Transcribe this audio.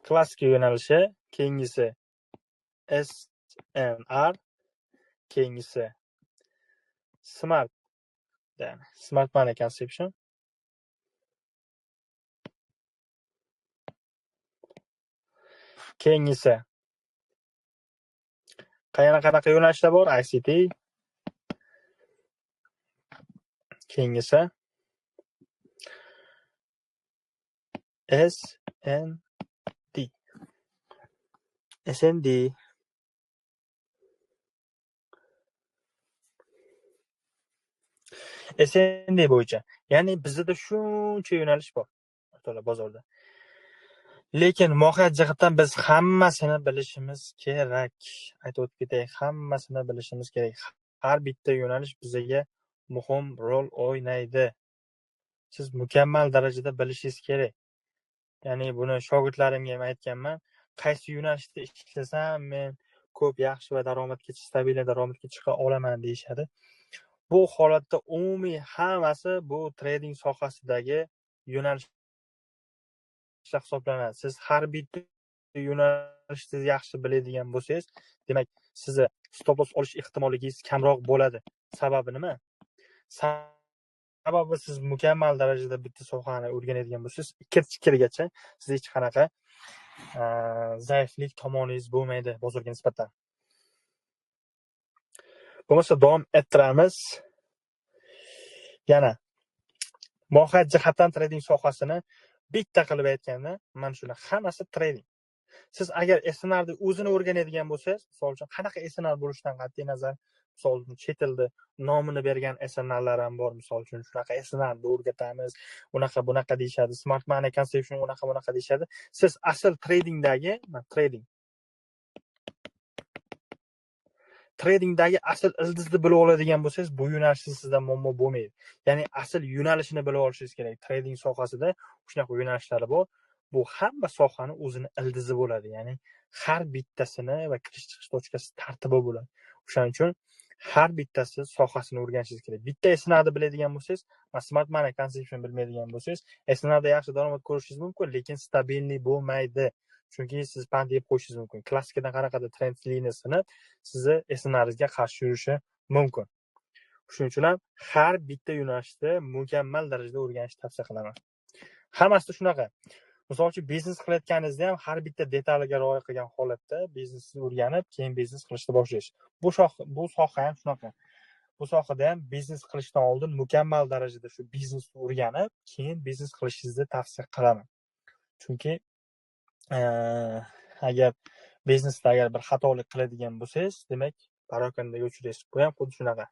Klassik yo'nalishi, keyingisi SNR, keyingisi Smart, ya'ni Smart Money Conception. Keyingisi qanaqa yo'nalishlar bor? ICT. Keyingisi SND. SND bo'yicha. Ya'ni bizda shuncha yo'nalish bor bozorda. Lekin mohiyat jihatdan biz hammasini bilishimiz kerak. Aytib o'tib ketay, hammasini bilishimiz kerak. Har bitta yo'nalish bizga muhim rol o'ynaydi. Siz mukammal darajada bilishingiz kerak. Ya'ni buni shogirdlarimga ham aytganman. Qaysi yo'nalishda ishlasam men ko'p yaxshi va stabil daromadga chiqa olaman deyishadi. Bu holatda umumiy hammasi bu trading sohasidagi yo'nalishlar hisoblanadi. Siz har bitta yo'nalishni yaxshi biladigan bo'lsangiz, demak, sizni stop loss olish ehtimolligingiz kamroq bo'ladi. Sababi nima? Sababi siz mukammal darajada bitta sohani o'rganadigan bo'lsangiz, ikir-chikirgacha siz hech qanaqa zaiflik tomoningiz bo'lmaydi bozorga nisbatan. Bo'lmasa davom ettiramiz. Yana mohiyat jihatdan trading sohasini bitta qilib aytganda, mana shular hammasi trading. Siz agar SNRni o'zini o'rganadigan bo'lsangiz, misol uchun qanaqa SNR bo'lishidan qat'iy nazar, misol uchun chet elda nomini bergan SNRlar ham bor. Misol uchun shunaqa SNRni o'rgatamiz, bunaqa deyishadi, Smart Money Conception bunaqa deyishadi. Siz asl tradingdagi asl ildizni bilib oladigan bo'lsangiz, bu yo'nalishda sizda muammo bo'lmaydi. Ya'ni asl yo'nalishini bilib olishingiz kerak. Trading sohasida shunaqa yo'nalishlari bor. Bu hamma sohani o'zini ildizi bo'ladi. Ya'ni har bittasini va kirish chiqish tochkasi tartibi bo'ladi. O'shaning uchun har bittasi sohasini o'rganishingiz kerak. Bitta SNRni biladigan bo'lsangiz, Smart Money Conception bilmaydigan bo'lsangiz, SNRda yaxshi daromad ko'rishingiz mumkin, lekin stabilni bo'lmaydi. Chunki siz pand yeb qo'yishingiz mumkin. Klassikadan qanaqadir trend liniyasini sizni SNRingizga qarshi yurishi mumkin. Shuning uchun ham har bitta yo'nalishni mukammal darajada o'rganishni tavsiya qilaman. Hammasi shunaqa. Misol uchun biznes qilayotganingizda ham har bitta detaliga rioya qilgan holatda biznesni o'rganib, keyin biznes qilishni boshlash. Bu soha ham shunaqa. Bu sohada ham biznes qilishdan oldin mukammal darajada shu biznesni o'rganib, keyin biznes qilishingizni tavsiya qilaman. Chunki agar biznesda bir xatolik qiladigan bo'lsangiz, demak, parokandaga uchraysiz. Bu ham xuddi shunaqa.